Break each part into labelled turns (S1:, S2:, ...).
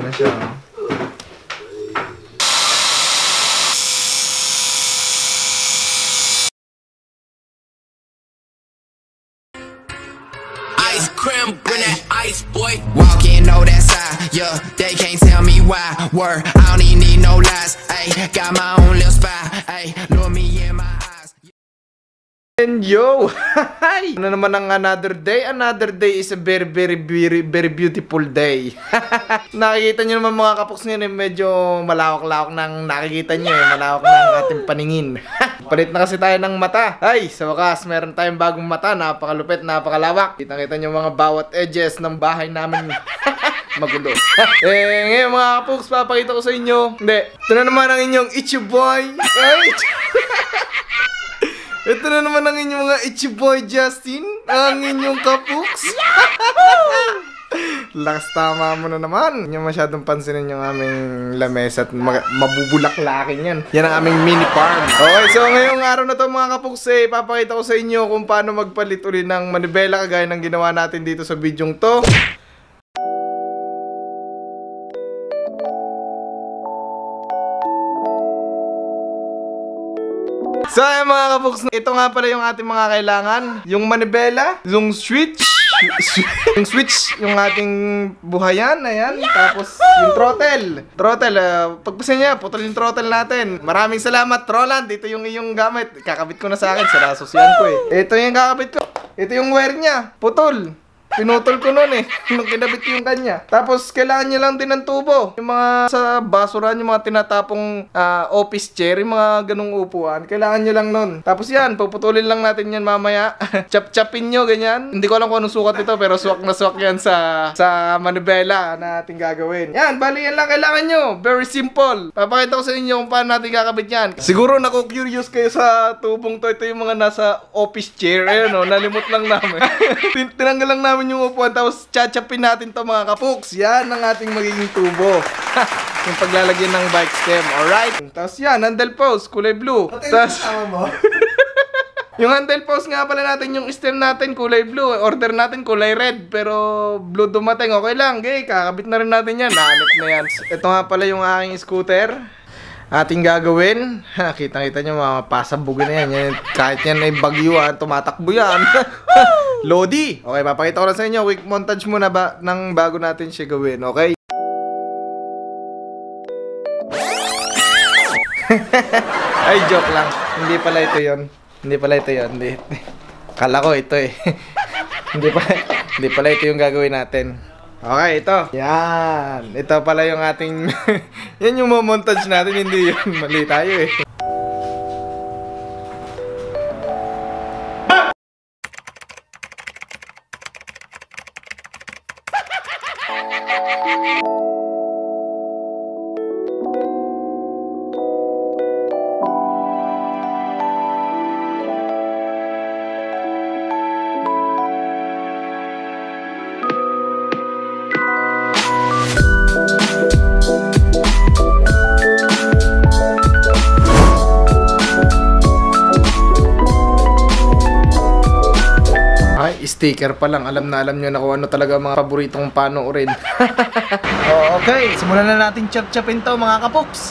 S1: Ano siya?
S2: Ice cream, bring that ice, boy. Walk in, know that side, yeah. They can't tell me why. Word, I don't even need no lies. Ayy, got my own little spy. Ayy, look me in my eyes.
S1: And yo, hi! Ano naman ang another day? Another day is a very beautiful day. Nakikita nyo naman mga kapoks nyo, medyo malawak-lawak ng nakikita nyo malawak ng ating paningin. Palit na kasi tayo ng mata. Ay, sa wakas, meron tayong bagong mata. Napakalupit, napakalawak. Kita-kita nyo mga bawat edges ng bahay namin. Magulo. Ngayon mga kapoks, papakita ko sa inyo. Hindi, ito na naman ang inyong Ichiboy. Ay, ito na naman ang inyong mga Ichiboy Justin. Ang inyong kapoks. Lakas tama mo na naman. Hindi masyadong pansinin yung aming lamesa at mabubulaklakin yan. Yan ang aming mini farm. Okay, so ngayong araw na to mga kapoks, papakita ko sa inyo kung paano magpalit ulit ng manibela kagaya ng ginawa natin dito sa bidyong to. So ayan mga kapoks, ito nga pala yung ating mga kailangan. Yung manibela, yung switch, yung ating buhayan, ayan. Tapos yung throttle, pagpasin niya, putol yung throttle natin. Maraming salamat Roland, ito yung iyong gamit. Kakabit ko na sa akin, sa nasosyan ko Ito yung kakabit ko, ito yung wire niya, putol. Pinutol ko nun nung kinabit ko yung kanya. Tapos kailangan niya lang din ng tubo. Yung mga sa basura, yung mga tinatapong office chair, yung mga ganung upuan, kailangan niya lang nun. Tapos yan, puputulin lang natin yan mamaya. Chap-chapin nyo, ganyan. Hindi ko alam kung anong sukat ito, pero swak na swak yan sa manibela na ating gagawin. Yan, bali yan lang kailangan nyo. Very simple. Papakita ko sa inyo kung paano natin kakabit yan. Siguro naku-curious kayo sa tubong to. Ito yung mga nasa office chair. Ayun nalimot lang namin. Tinanggal lang namin yung upuan, tapos chachapin natin to mga kapoks. Yan ang ating magiging tubo. Yung paglalagyan ng bike stem. Alright. Tapos yan, handle post, kulay blue. Tapos yung handle post nga pala natin, yung stem natin kulay blue. Order natin kulay red, pero blue dumating. Okay lang, okay, kakabit na rin natin yan. Nahanap na yan. Ito nga pala yung aking scooter ating gagawin. Kita-kita nyo mga pasabugin na yan. Kahit yan ay bagyuan, tumatakbo yan. Lodi! Okay, papakita ko lang sa inyo. Quick montage muna ng bago natin siya gawin, okay? Ay, joke lang. Hindi pala ito yon. Hindi pala ito yon. Kala ko ito Hindi pala ito yung gagawin natin. Okay, ito. Yan. Ito pala yung ating yan yung montage natin. Hindi yun. Mali tayo Sticker pa lang, alam na alam nyo na kung ano talaga mga paboritong panoorin. Okay, simulan na natin chap-chapin to mga kapoks.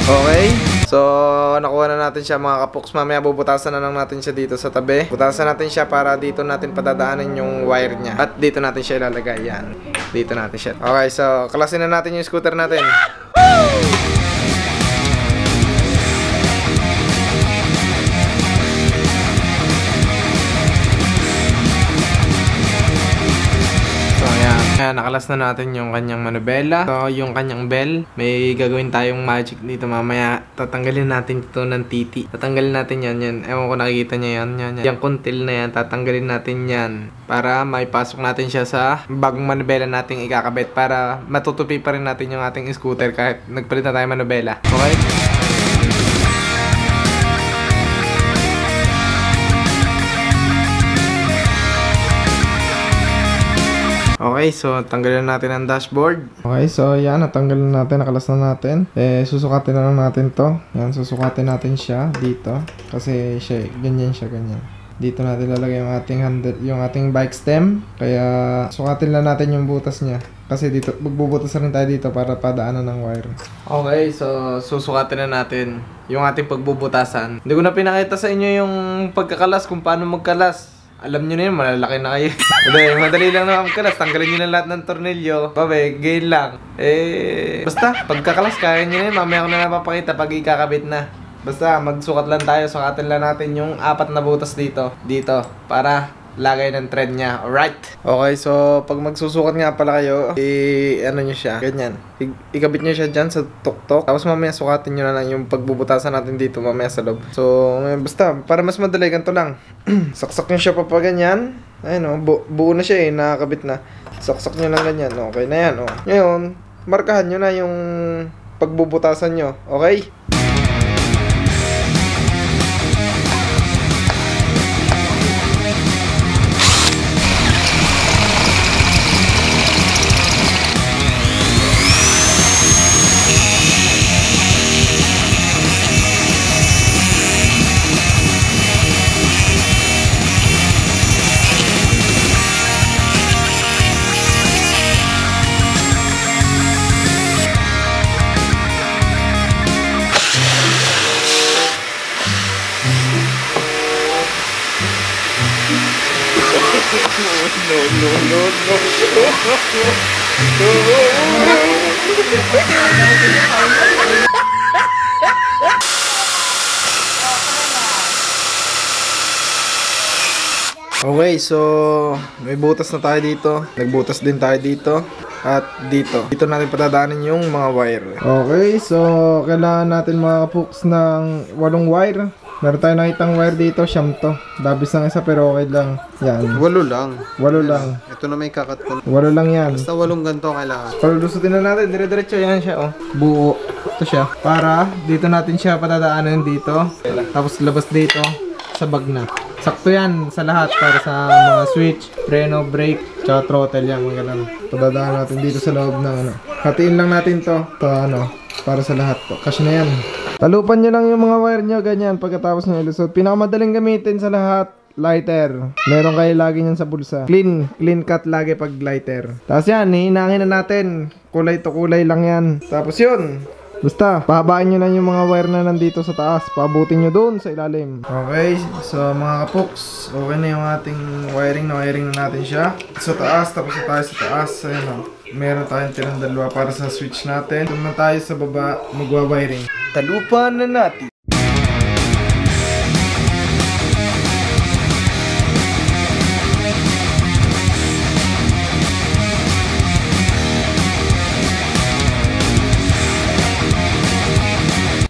S1: Okay, so nakuha na natin siya mga kapoks. Mamaya bubutasan na lang natin siya dito sa tabi. Butasan natin siya para dito natin padadaanan yung wire niya. At dito natin siya ilalagay, yan. Dito natin siya. Okay, so klasin na natin yung scooter natin. Nakalas na natin yung kanyang manibela. So, yung kanyang bell. May gagawin tayong magic dito mamaya. Tatanggalin natin ito ng titi. Tatanggalin natin yan. Ewan ko nakikita niya yan. Yung kuntil na yan, tatanggalin natin yan. Para maipasok natin siya sa bagong manibela nating ikakabit. Para matutupi pa rin natin yung ating scooter kahit nagpalit na tayo manibela. Okay? Okay, Okay, so tanggalin natin ang dashboard. Okay, so yan, natanggalin natin, nakalas na natin. Susukatin na lang natin to. Yan, susukatin natin siya dito. Kasi siya, ganyan siya, ganyan. Dito natin lalagay yung ating handle, yung ating bike stem. Kaya sukatin lang natin yung butas niya. Kasi dito, magbubutas rin tayo dito para padaanan ng wire. Okay, so susukatin na natin yung ating pagbubutasan. Hindi ko na pinakita sa inyo yung pagkakalas, kung paano magkalas. Alam nyo na yun, malalaki na kayo. Madali lang naman magkalas. Tanggalin nyo na lahat ng tornilyo. Babe, gain lang. Basta, pagkakalas, kaya nyo na yun. Mamaya ko na napapakita pag ikakabit na. Basta, magsukat lang tayo. Sukatin lang natin yung 4 na butas dito. Dito. Para lagay ng thread niya. Alright. Okay, so pag magsusukat nga pala kayo, ano nyo siya. Ganyan. Ikabit nyo siya dyan sa tuktok. Tapos mamaya sukatin nyo na lang yung pagbubutasan natin dito mamaya sa loob. So, basta, para mas madali, ganito lang. Saksak nyo siya pa ganyan. Ayun o, buo na siya nakakabit na. Saksak nyo lang ganyan. Okay na yan o. Ngayon, markahan nyo na yung pagbubutasan nyo. Okay? Okay, so may butas na tayo dito. Nagbutas din tayo dito. At dito. Dito natin patadaanin yung mga wire. Okay, so kailangan natin mga kapuks ng 8 wire. Meron tayo nakitang wire dito, siyam to. Dabis ng isa pero okay lang. Yan.
S3: 8 lang.
S1: 8 lang.
S3: Ito na may kakat ko.
S1: 8 lang yan.
S3: Basta 8 ganito kailangan.
S1: Palulusutin na natin, dire-diretso yan siya oh. Buo. Ito siya. Para dito natin siya patadaanan dito. Tapos labas dito sa bag na. Sakto yan sa lahat para sa mga switch, preno, brake, tsaka throttle yan. Mga ganun. Patadaanan natin dito sa loob ng ano. Hatiin lang natin to. To ano. Para sa lahat to. Kasi na yan. Talupan nyo lang yung mga wire nyo, ganyan, pagkatapos nyo ilusot. Pinakamadaling gamitin sa lahat, lighter. Meron kayo lagi nyan sa bulsa. Clean cut lagi pag lighter. Tapos yan, hihinangin na natin. Kulay to kulay lang yan. Tapos yun. Basta, pahabain nyo lang yung mga wire na nandito sa taas. Paabutin nyo doon sa ilalim. Okay, so mga kapuks, okay na yung ating wiring. Na-wiring na natin siya. Sa taas, tapos sa taas, sa taas. Ayan o. Meron tayong tirang dalawa para sa switch natin. Doon na tayo sa baba, magwa-wiring. Talupan na natin.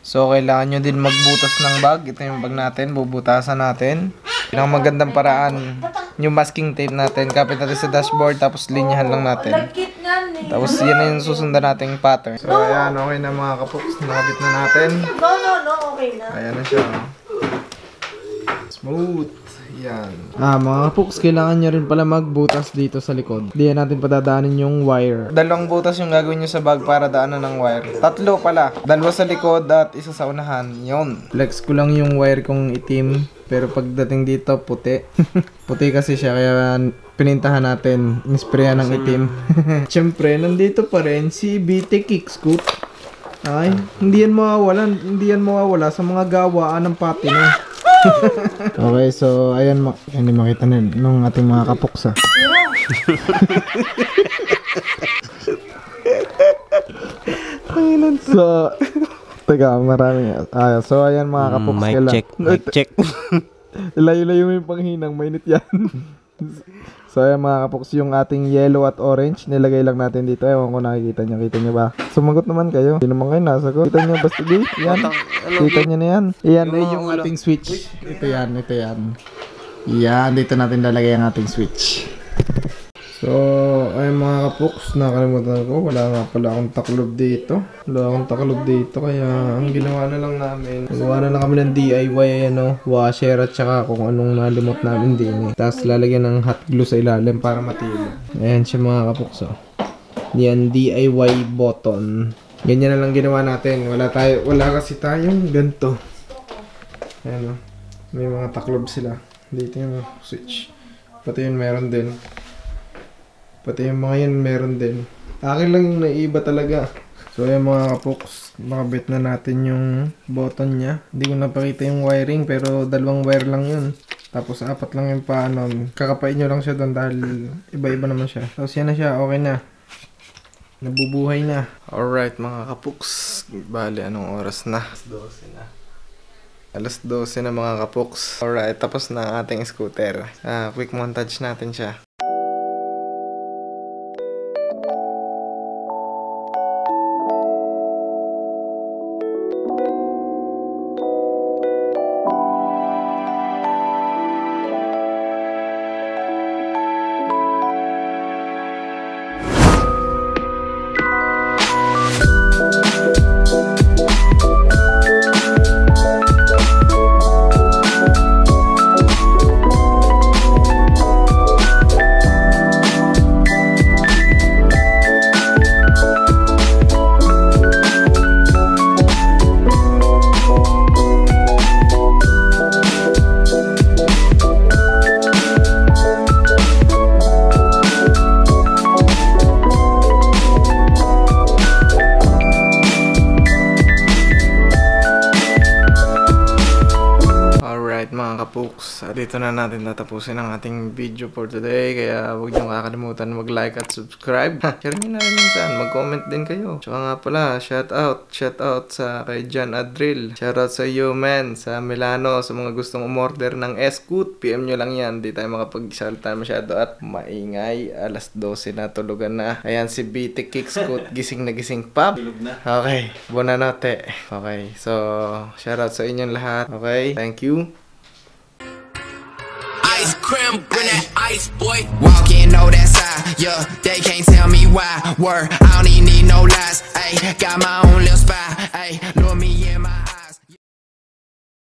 S1: So, kailangan nyo din magbutas ng bag. Ito yung bag natin. Bubutasan natin. Pinakamagandang paraan, yung masking tape natin. Kapit natin sa dashboard. Tapos linyahan lang natin. Tapos yan na yung susundan nating pattern. So, ayan. Okay na mga kapuks. Nakabit na natin.
S4: No. Okay na.
S1: Ayan na siya. Smooth. Yan. Mga kapuks, kailangan nyo rin pala magbutas dito sa likod. Diyan natin padadaanin yung wire. 2 butas yung gagawin nyo sa bag para daanan ng wire. 3 pala. 2 sa likod at 1 sa unahan. Yun. Flex ko lang yung wire kong itim. Pero pagdating dito, puti. Puti kasi siya, kaya pinintahan natin. Inisprayan ng itim. Siyempre, nandito pa rin si BT Kickscoot. Ay, hindi yan mawawala sa mga gawaan ng patino. Okay, so ayan, hindi makita na nung ating mga kapuksa. So, teka, maraming so ayan mga kapuksa.
S5: Mic check.
S1: Layo-layo mo yung panghinang, mainit yan. So ayan mga kapuks, yung ating yellow at orange, nilagay lang natin dito. Ewan ko nakikita nyo, kita nyo ba? Sumagot naman kayo. Hindi naman kayo nasagot. Kita nyo basta di? Yan. Kita nyo na yan. Yan yung ating switch. Ito yan. Yan, dito natin lalagay ang ating switch. So, ay mga kapuks, nakalimutan ko, wala nga pala akong taklob dito. Kaya ang ginawa na lang namin, nagawa na lang kami ng DIY, washer at saka kung anong nalimot namin din. Tapos lalagyan ng hot glue sa ilalim para matibay. Ayan siya mga kapuks. Yan, DIY button. Ganyan na lang ginawa natin. Wala kasi tayong ganito. Ayan may mga taklob sila. Dito yung switch. Pati yun meron din. Pati yung mga yan meron din. Akin lang yung naiiba talaga. So yung mga kapuks, nakabit na natin yung button niya. Hindi ko napakita yung wiring pero 2 wire lang yun. Tapos 4 lang yung paano. Kakapain nyo lang siya doon dahil iba-iba naman siya. Tapos yan na siya, okay na. Nabubuhay na. Alright mga kapuks. Bali anong oras na? Alas 12 na mga kapuks. Alright, tapos na ang ating scooter. Quick montage natin siya. Mga kapuks, dito na natin tatapusin ang ating video for today. Kaya huwag niyong kakalimutan mag-like at subscribe. Share nyo na rin minsan, mag-comment din kayo. Tsaka nga pala, shout out sa kay John Adril. Shout out sa you man, sa Milano, sa mga gustong umorder ng Scoot. PM nyo lang yan, di tayo makapag-salta masyado at maingay. Alas 12 na, tulugan na. Ayan si BT Kick Scoot, gising na gising pap. Okay, buonanotte. Okay, so shout out sa inyong lahat. Okay, thank you.
S2: Ice cream, bring that ice, boy. Walk in, know that side, yeah. They can't tell me why. Word, I don't even need no lies. Ayy, got my own little spy. Ayy, look me in my